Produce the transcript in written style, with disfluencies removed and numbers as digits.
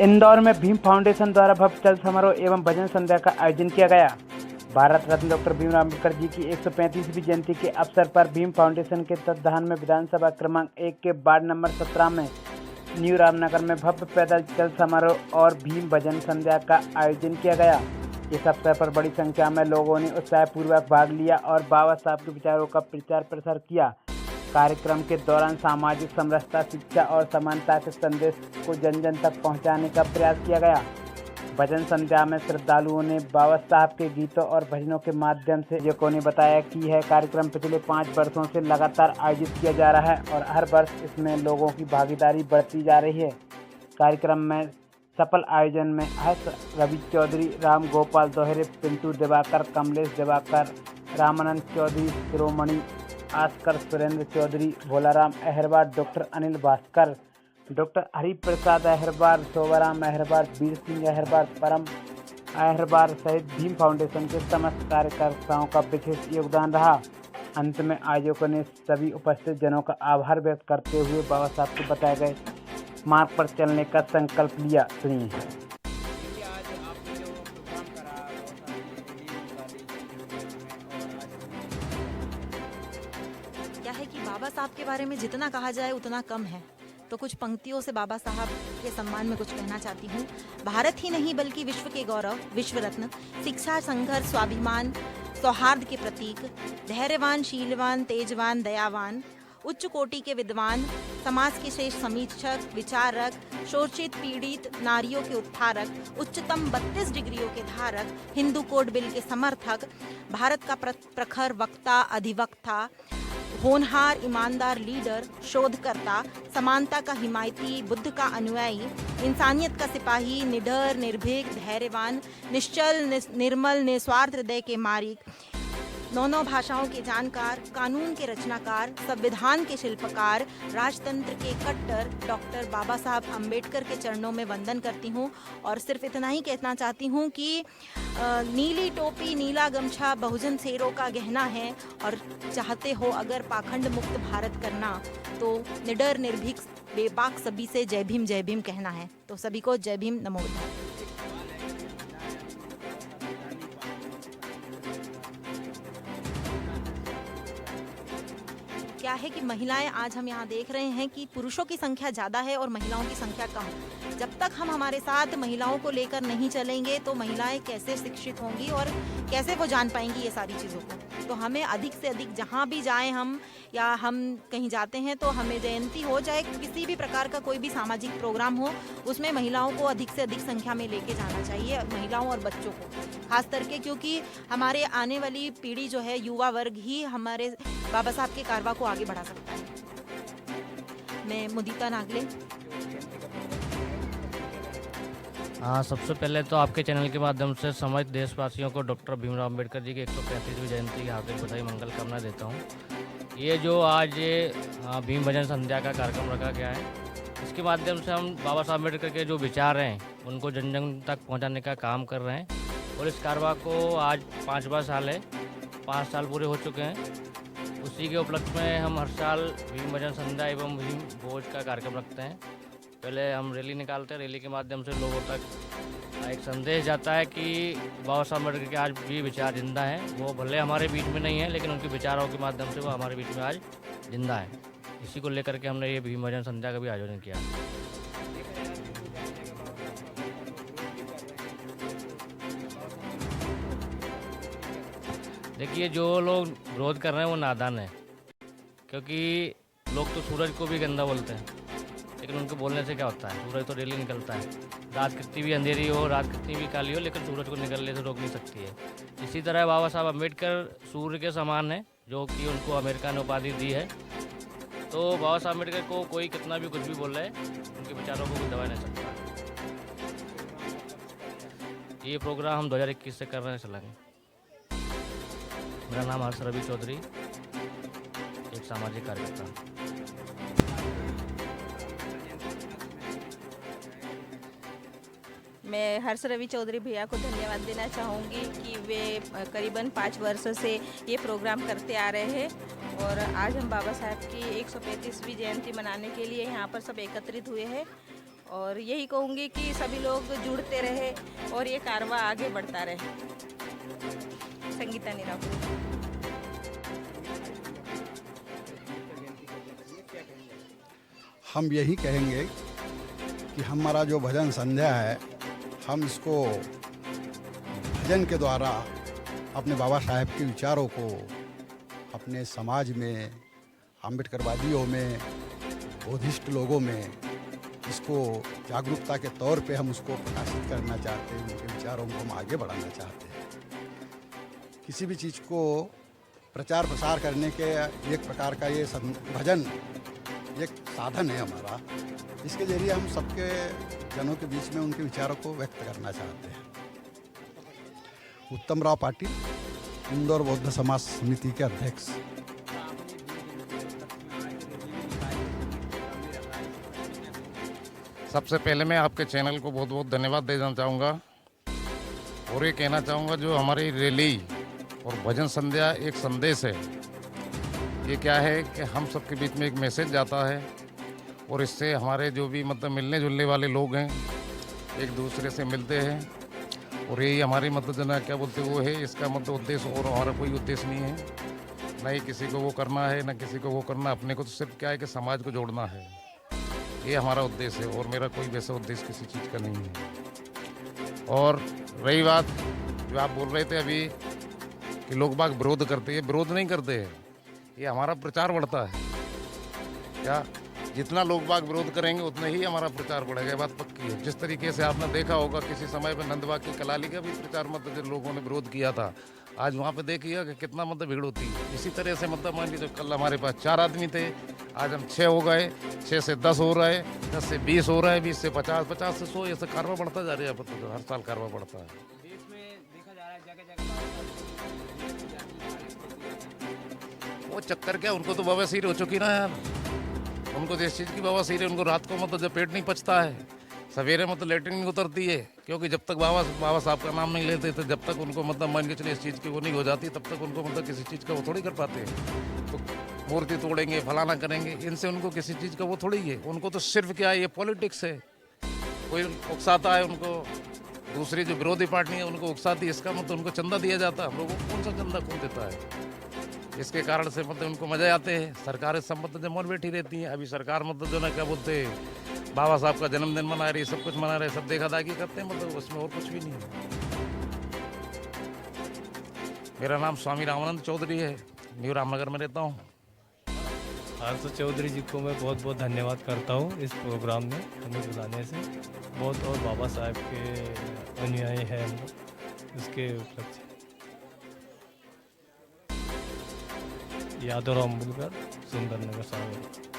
इंदौर में भीम फाउंडेशन द्वारा भव्य चल समारोह एवं भजन संध्या का आयोजन किया गया। भारत रत्न डॉक्टर भीमराव अम्बेडकर जी की 135वीं जयंती के अवसर पर भीम फाउंडेशन के तत्वाधान में विधानसभा क्रमांक 1 के वार्ड नंबर 17 में न्यू रामनगर में भव्य पैदल चल समारोह और भीम भजन संध्या का आयोजन किया गया। इस अवसर पर बड़ी संख्या में लोगों ने उत्साहपूर्वक भाग लिया और बाबा साहब के विचारों का प्रचार प्रसार किया। कार्यक्रम के दौरान सामाजिक समरसता, शिक्षा और समानता के संदेश को जन जन तक पहुंचाने का प्रयास किया गया। भजन संध्या में श्रद्धालुओं ने बाबा साहब के गीतों और भजनों के माध्यम से आयोजकों ने बताया कि यह कार्यक्रम पिछले 5 वर्षों से लगातार आयोजित किया जा रहा है और हर वर्ष इसमें लोगों की भागीदारी बढ़ती जा रही है। कार्यक्रम में सफल आयोजन में हर्ष रवि चौधरी, राम गोपाल दोहरे, पिंटू दिवाकर, कमलेश दिवाकर, रामानंद चौधरी, शिरोमणि आस्कर, सुरेंद्र चौधरी, भोलाराम अहरवार, डॉक्टर अनिल भास्कर, डॉक्टर हरिप्रसाद अहरवार, शोभाराम अहरवार, वीर सिंह अहरवार, परम अहरवार सहित भीम फाउंडेशन के समस्त कार्यकर्ताओं का विशेष योगदान रहा। अंत में आयोजकों ने सभी उपस्थित जनों का आभार व्यक्त करते हुए बाबा साहब के बताए गए मार्ग पर चलने का संकल्प लिया। सुनिए। क्या है कि बाबा साहब के बारे में जितना कहा जाए उतना कम है, तो कुछ पंक्तियों से बाबा साहब के सम्मान में कुछ कहना चाहती हूँ। भारत ही नहीं बल्कि विश्व के गौरव, विश्व रत्न, शिक्षा, संघर्ष, स्वाभिमान, सौहार्द के प्रतीक, धैर्यवान, शीलवान, तेजवान, दयावान, उच्च कोटि के विद्वान, समाज के श्रेष्ठ समीक्षक, विचारक, शोषित पीड़ित नारियों के उत्थारक, उच्चतम 32 डिग्रियों के धारक, हिंदू कोड बिल के समर्थक, भारत का प्रखर वक्ता, अधिवक्ता, होनहार ईमानदार लीडर, शोधकर्ता, समानता का हिमायती, बुद्ध का अनुयायी, इंसानियत का सिपाही, निडर, निर्भीक, धैर्यवान, निश्चल, निर्मल, निस्वार्थ हृदय के मालिक, 9 भाषाओं के जानकार, कानून के रचनाकार, संविधान के शिल्पकार, राजतंत्र के कट्टर डॉक्टर बाबा साहब अम्बेडकर के चरणों में वंदन करती हूँ। और सिर्फ इतना ही कहना चाहती हूँ कि नीली टोपी, नीला गमछा बहुजन शेरों का गहना है और चाहते हो अगर पाखंड मुक्त भारत करना तो निडर, निर्भीक, बेबाक सभी से जय भीम कहना है। तो सभी को जय भीम, नमो बुद्धाय। क्या है कि महिलाएं, आज हम यहाँ देख रहे हैं कि पुरुषों की संख्या ज़्यादा है और महिलाओं की संख्या कम। जब तक हम हमारे साथ महिलाओं को लेकर नहीं चलेंगे तो महिलाएं कैसे शिक्षित होंगी और कैसे वो जान पाएंगी ये सारी चीज़ों को। तो हमें अधिक से अधिक जहाँ भी जाएं हम, या हम कहीं जाते हैं तो हमें जयंती हो जाए, किसी भी प्रकार का कोई भी सामाजिक प्रोग्राम हो, उसमें महिलाओं को अधिक से अधिक संख्या में लेके जाना चाहिए, महिलाओं और बच्चों को खास करके, क्योंकि हमारे आने वाली पीढ़ी जो है, युवा वर्ग ही हमारे बाबा साहब के कारवा को आगे बढ़ा सकता है। मैं मुदिता नागले। हाँ, सबसे पहले तो आपके चैनल के माध्यम से समस्त देशवासियों को डॉक्टर भीमराव अम्बेडकर जी की 135वीं जयंती की हार्दिक बधाई, मंगल कामना देता हूँ। ये जो आज भीम भजन संध्या का कार्यक्रम रखा गया है, इसके माध्यम से हम बाबा साहब अम्बेडकर के जो विचार हैं उनको जन जन तक पहुँचाने का काम कर रहे हैं। और इस कारवा को आज 5वां साल है, 5 साल पूरे हो चुके हैं। उसी के उपलक्ष्य में हम हर साल भीम भजन संध्या एवं भीम भोज का कार्यक्रम रखते हैं। पहले हम रैली निकालते हैं, रैली के माध्यम से लोगों तक एक संदेश जाता है कि बाबा साहब अम्बेडकर के आज भी विचार जिंदा हैं। वो भले हमारे बीच में नहीं है, लेकिन उनके विचारों के माध्यम से वो हमारे बीच में आज जिंदा है। इसी को लेकर के हमने ये भीम भजन संध्या का भी आयोजन किया। देखिए, जो लोग विरोध कर रहे हैं वो नादान है, क्योंकि लोग तो सूरज को भी गंदा बोलते हैं, लेकिन उनको बोलने से क्या होता है। सूरज तो डेली निकलता है, रात कितनी भी अंधेरी हो, रात कितनी भी काली हो, लेकिन सूरज को निकलने से रोक नहीं सकती है। इसी तरह बाबा साहब अम्बेडकर सूर्य के समान है, जो कि उनको अमेरिका ने उपाधि दी है। तो बाबा साहब अम्बेडकर को कोई कितना भी कुछ भी बोल रहा है, उनके विचारों को कोई दबा नहीं सकता। ये प्रोग्राम हम 2021 से कर रहे हैं, चलेंगे। मेरा नाम हर्ष रवि चौधरी, एक सामाजिक कार्यकर्ता। मैं हर्ष रवि चौधरी भैया को धन्यवाद देना चाहूँगी कि वे करीबन 5 वर्षों से ये प्रोग्राम करते आ रहे हैं और आज हम बाबा साहब की 135वीं जयंती मनाने के लिए यहाँ पर सब एकत्रित हुए हैं। और यही कहूँगी कि सभी लोग जुड़ते रहे और ये कारवां आगे बढ़ता रहे। संगीता निरापुर। हम यही कहेंगे कि हमारा जो भजन संध्या है, हम इसको भजन के द्वारा अपने बाबा साहेब के विचारों को अपने समाज में, अम्बेडकरवादियों में, बौद्धिस्ट लोगों में इसको जागरूकता के तौर पे हम उसको प्रकाशित करना चाहते हैं। उनके विचारों को हम आगे बढ़ाना चाहते हैं। किसी भी चीज़ को प्रचार प्रसार करने के एक प्रकार का ये भजन एक साधन है हमारा। इसके जरिए हम सबके जनों के बीच में उनके विचारों को व्यक्त करना चाहते हैं। उत्तम राव पाटिल, इंदौर बौद्ध समाज समिति के अध्यक्ष। सबसे पहले मैं आपके चैनल को बहुत बहुत धन्यवाद देना चाहूँगा और ये कहना चाहूँगा जो हमारी रैली और भजन संध्या एक संदेश है। ये क्या है कि हम सबके बीच में एक मैसेज जाता है और इससे हमारे जो भी मतलब मिलने जुलने वाले लोग हैं एक दूसरे से मिलते हैं और यही हमारी मतलब जना क्या बोलते वो है। इसका मतलब उद्देश्य और हमारा कोई उद्देश्य नहीं है, ना ही किसी को वो करना है, ना किसी को वो करना। अपने को तो सिर्फ क्या है कि समाज को जोड़ना है, ये हमारा उद्देश्य है और मेरा कोई वैसा उद्देश्य किसी चीज़ का नहीं है। और रही बात जो आप बोल रहे थे अभी कि लोग बाग विरोध करते हैं, विरोध नहीं करते हैं, ये हमारा प्रचार बढ़ता है। क्या जितना लोग बाग विरोध करेंगे उतना ही हमारा प्रचार बढ़ेगा, ये बात पक्की है। जिस तरीके से आपने देखा होगा किसी समय पर नंदबाग की कलाली का भी प्रचार मतलब जिन लोगों ने विरोध किया था, आज वहाँ पे देखिएगा कि कितना मतलब भीड़ होती है। इसी तरह से मतलब मान लीजिए कल हमारे पास 4 आदमी थे, आज हम 6 हो गए, 6 से 10 हो रहा है, 10 से 20 हो रहा है, 20 से 50, 50 से 100, ऐसे कारवा बढ़ता जा रहा है। मतलब हर साल कारवा बढ़ता है। देश में देखा जा रहा है जगह जगह वो चक्कर क्या, उनको तो बवासीर हो चुकी ना यार। उनको जिस चीज़ की बवासीर है, उनको रात को मतलब जब पेट नहीं पचता है, सवेरे मतलब लेटरिन नहीं उतरती है, क्योंकि जब तक बाबा साहब का नाम नहीं लेते थे, जब तक उनको मतलब मान के चलिए इस चीज़ की वो नहीं हो जाती, तब तक उनको मतलब किसी चीज़ का वो थोड़ी कर पाते हैं। तो मूर्ति तोड़ेंगे, फलाना करेंगे, इनसे उनको किसी चीज़ का वो थोड़ी है। उनको तो सिर्फ क्या है, ये पॉलिटिक्स है। कोई उकसाता है उनको, दूसरी जो विरोधी पार्टी है उनको उकसाती है, इसका मतलब उनको चंदा दिया जाता है। हम लोगों को कौन सा चंदा कौन देता है? इसके कारण से मतलब उनको मज़े आते हैं। सरकार इस सब मतलब जब मौन बैठी रहती है। अभी सरकार मतलब जो ना क्या बोलते हैं, बाबा साहब का जन्मदिन मना रही, सब कुछ मना रहे, सब देखा दाखी करते हैं, मतलब उसमें और कुछ भी नहीं है। मेरा नाम स्वामी रामानंद चौधरी है, न्यू रामनगर में रहता हूँ। हर्ष चौधरी जी को मैं बहुत बहुत धन्यवाद करता हूँ इस प्रोग्राम में हमें बुलाने से। बहुत और बाबा साहब के अनुयायी हैं हम लोग, इसके उपलक्ष्य। यादव राम बुलकर, सुंदरनगर सागर।